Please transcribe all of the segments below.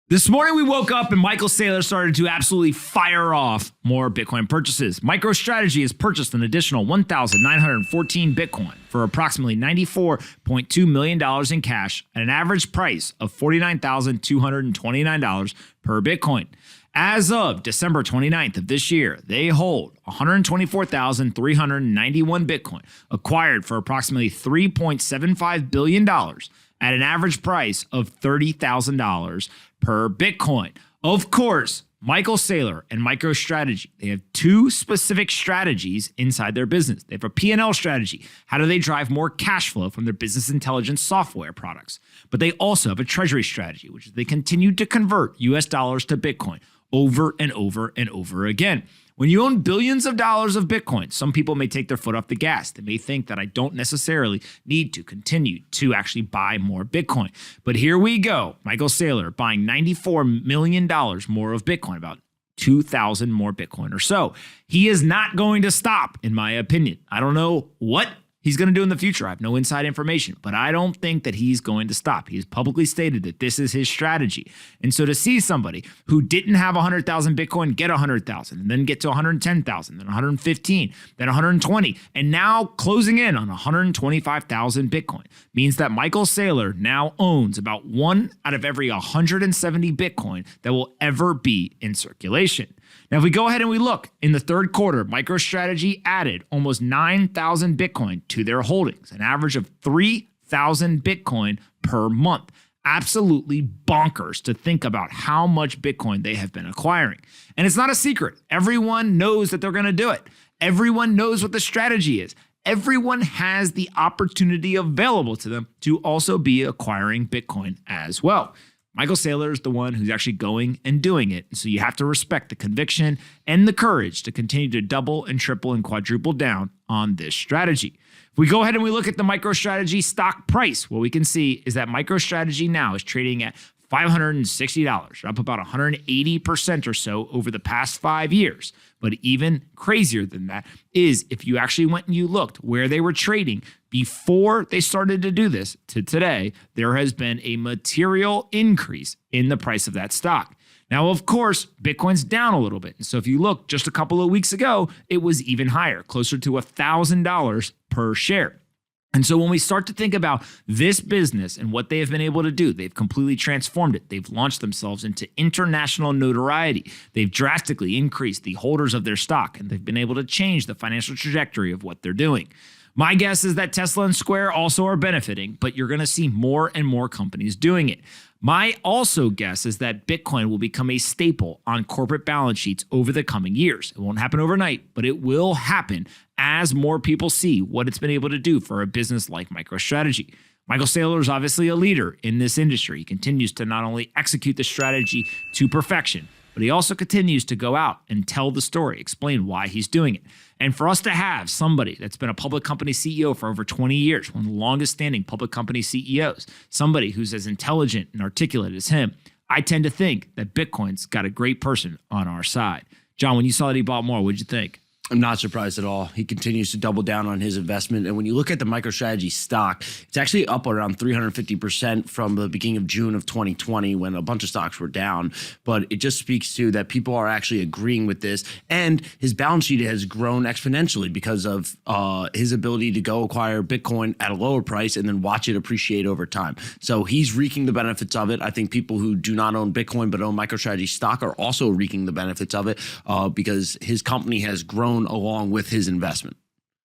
This morning we woke up and Michael Saylor started to absolutely fire off more Bitcoin purchases. MicroStrategy has purchased an additional 1,914 Bitcoin for approximately $94.2 million in cash at an average price of $49,229 per Bitcoin. As of December 29th of this year, they hold 124,391 Bitcoin, acquired for approximately $3.75 billion at an average price of $30,000 per Bitcoin. Of course, Michael Saylor and MicroStrategy, they have two specific strategies inside their business. They have a P&L strategy. How do they drive more cash flow from their business intelligence software products? But they also have a treasury strategy, which is they continue to convert US dollars to Bitcoin over and over and over again. When you own billions of dollars of Bitcoin, some people may take their foot off the gas. They may think that I don't necessarily need to continue to actually buy more Bitcoin. But here we go. Michael Saylor buying $94 million more of Bitcoin, about 2,000 more Bitcoin or so. He is not going to stop, in my opinion. I don't know what he's going to do in the future. I have no inside information, but I don't think that he's going to stop. He's publicly stated that this is his strategy. And so to see somebody who didn't have 100,000 Bitcoin get 100,000 and then get to 110,000, then 115, then 120, and now closing in on 125,000 Bitcoin means that Michael Saylor now owns about 1 out of every 170 Bitcoin that will ever be in circulation. Now, if we go ahead and we look, in the third quarter, MicroStrategy added almost 9,000 Bitcoin to their holdings, an average of 3,000 Bitcoin per month. Absolutely bonkers to think about how much Bitcoin they have been acquiring. And it's not a secret. Everyone knows that they're going to do it. Everyone knows what the strategy is. Everyone has the opportunity available to them to also be acquiring Bitcoin as well. Michael Saylor is the one who's actually going and doing it. So you have to respect the conviction and the courage to continue to double and triple and quadruple down on this strategy. If we go ahead and we look at the MicroStrategy stock price, what we can see is that MicroStrategy now is trading at $560, up about 180% or so over the past 5 years. But even crazier than that is if you actually went and you looked where they were trading before they started to do this to today, there has been a material increase in the price of that stock. Now, of course, Bitcoin's down a little bit. And so if you look just a couple of weeks ago, it was even higher, closer to $1,000 per share. And so when we start to think about this business and what they have been able to do, they've completely transformed it. They've launched themselves into international notoriety. They've drastically increased the holders of their stock, and they've been able to change the financial trajectory of what they're doing. My guess is that Tesla and Square also are benefiting, but you're going to see more and more companies doing it. My also guess is that Bitcoin will become a staple on corporate balance sheets over the coming years. It won't happen overnight, but it will happen as more people see what it's been able to do for a business like MicroStrategy. Michael Saylor is obviously a leader in this industry. He continues to not only execute the strategy to perfection, but he also continues to go out and tell the story, explain why he's doing it. And for us to have somebody that's been a public company CEO for over 20 years, one of the longest standing public company CEOs, somebody who's as intelligent and articulate as him, I tend to think that Bitcoin's got a great person on our side. John, when you saw that he bought more, what'd you think? I'm not surprised at all. He continues to double down on his investment. And when you look at the MicroStrategy stock, it's actually up around 350% from the beginning of June of 2020 when a bunch of stocks were down. But it just speaks to that people are actually agreeing with this. And his balance sheet has grown exponentially because of his ability to go acquire Bitcoin at a lower price and then watch it appreciate over time. So he's reaping the benefits of it. I think people who do not own Bitcoin but own MicroStrategy stock are also reaping the benefits of it because his company has grown along with his investment.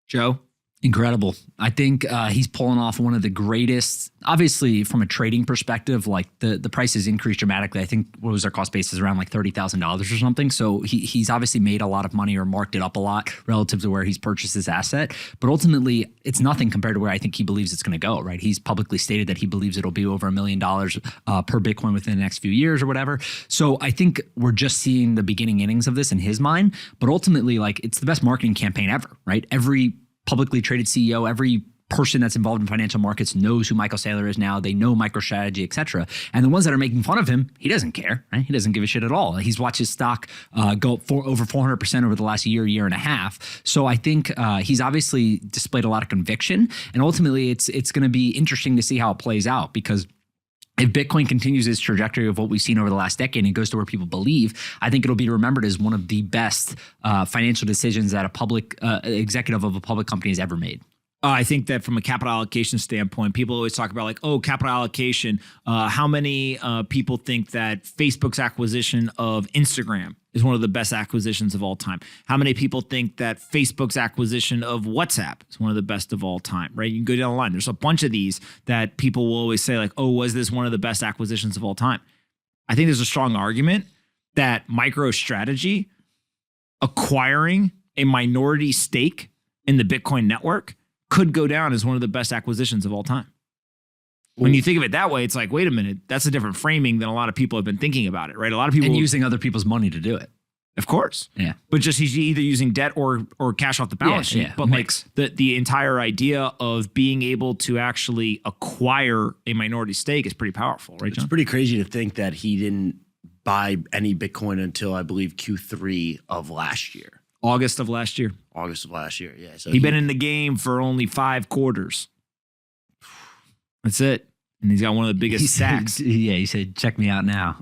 Joe? Incredible. I think he's pulling off one of the greatest, obviously from a trading perspective, like the price has increased dramatically. I think what was their cost basis around like $30,000 or something. So he's obviously made a lot of money or marked it up a lot relative to where he's purchased his asset. But ultimately, it's nothing compared to where I think he believes it's going to go, right? He's publicly stated that he believes it'll be over $1 million per Bitcoin within the next few years or whatever. So I think we're just seeing the beginning innings of this in his mind. But ultimately, like it's the best marketing campaign ever, right? Every publicly traded CEO, every person that's involved in financial markets knows who Michael Saylor is now. They know MicroStrategy, et cetera. And the ones that are making fun of him, he doesn't care, right? He doesn't give a shit at all. He's watched his stock go for over 400% over the last year and a half. So I think he's obviously displayed a lot of conviction. And ultimately, it's going to be interesting to see how it plays out because if Bitcoin continues its trajectory of what we've seen over the last decade and goes to where people believe, I think it'll be remembered as one of the best financial decisions that a public executive of a public company has ever made. I think that from a capital allocation standpoint, people always talk about like, oh, capital allocation. How many people think that Facebook's acquisition of Instagram is one of the best acquisitions of all time? How many people think that Facebook's acquisition of WhatsApp is one of the best of all time, right? You can go down the line. There's a bunch of these that people will always say like, oh, was this one of the best acquisitions of all time? I think there's a strong argument that MicroStrategy acquiring a minority stake in the Bitcoin network could go down as one of the best acquisitions of all time. When you think of it that way, it's like, wait a minute, that's a different framing than a lot of people have been thinking about it, right? A lot of people And using other people's money to do it. Of course. Yeah. But just he's either using debt or cash off the balance sheet. Yeah. But Mix. like the entire idea of being able to actually acquire a minority stake is pretty powerful, right, John? It's pretty crazy to think that he didn't buy any Bitcoin until I believe Q3 of last year. August of last year. August of last year, yeah. So He'd been in the game for only 5 quarters. That's it. And he's got one of the biggest sacks. He said, check me out now.